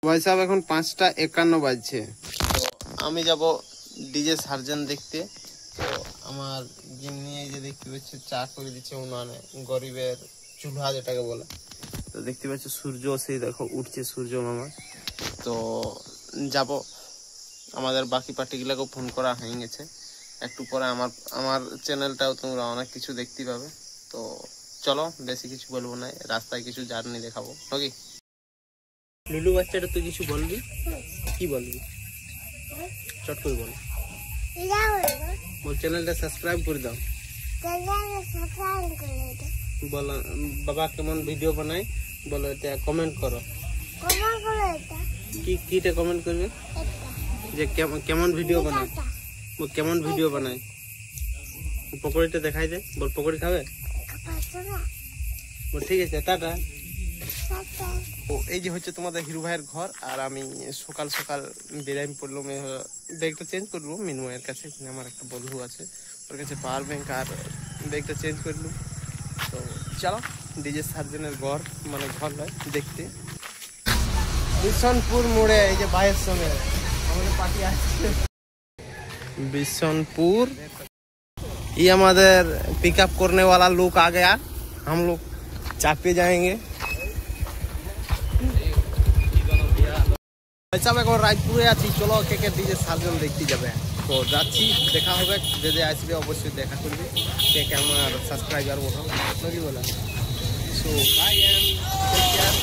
ভাই সাহেব এখন 5:51 বাজছে, তো আমি যাব ডিজে সার্জন দেখতে। তো আমার জিমনি এই যে দেখতে পাচ্ছ চা করে দিচ্ছে উনানে, গরিবের চুলা যেটাকে বলে। তো দেখতে পাচ্ছ সূর্য সেই দেখো উঠছে সূর্য মামা। তো যাব, আমাদের বাকি পার্টিগুলোকেও ফোন করা হয়ে গেছে। একটু পরে আমার চ্যানেলটাও তোমরা অনেক কিছু দেখতে পাবে। তো চলো, বেশি কিছু বলবো না, রাস্তায় কিছু জার্নি দেখাবো নাকি। লুলু বাচ্চাটা তুই কিছু বলবি? কি বলবি? চট করে বল। চ্যানেলটা সাবস্ক্রাইব করে দাও। বলো বাবা কেমন ভিডিও বানায়, বলো এটা কমেন্ট করো। কিটা কমেন্ট করবে যে কেমন ভিডিও বানায়, কেমন ভিডিও বানায়। পকোড়িটা দেখাই দে, বল পকোড়ি খাবে? ঠিক আছে, টাটা। ও এই যে হচ্ছে তোমাদের হিরু ভাইয়ের ঘর, আর আমি সকাল সকাল বেরাইম পড়লাম, ব্যাগটা চেঞ্জ করলাম মিনময়ের কাছে। আমার একটা বন্ধু আছে, ওর কাছে পাওয়ার ব্যাংক, আর ব্যাগটা চেঞ্জ করলাম। তো চলো ডিজে সার্জনের ঘর, মানে ঘর নয়, দেখতে। बिशनपुर मोड़े এই যে ভাইয়ের সঙ্গে আমাদের পার্টি আসছে। बिशनपुर ये हमारे पिकअप करने वाला लोग आ गया, हम लोग चापे जाएंगे। সব এখন রায়পুরে আছি, চলো কে কে ডিজে সার্জন দেখতে যাবে। তো যাচ্ছি, দেখা হবে, যে যে আসবে অবশ্যই দেখা করবে, কে কে আমার সাবস্ক্রাইবার বলো নাকি বলা। So bye and take care.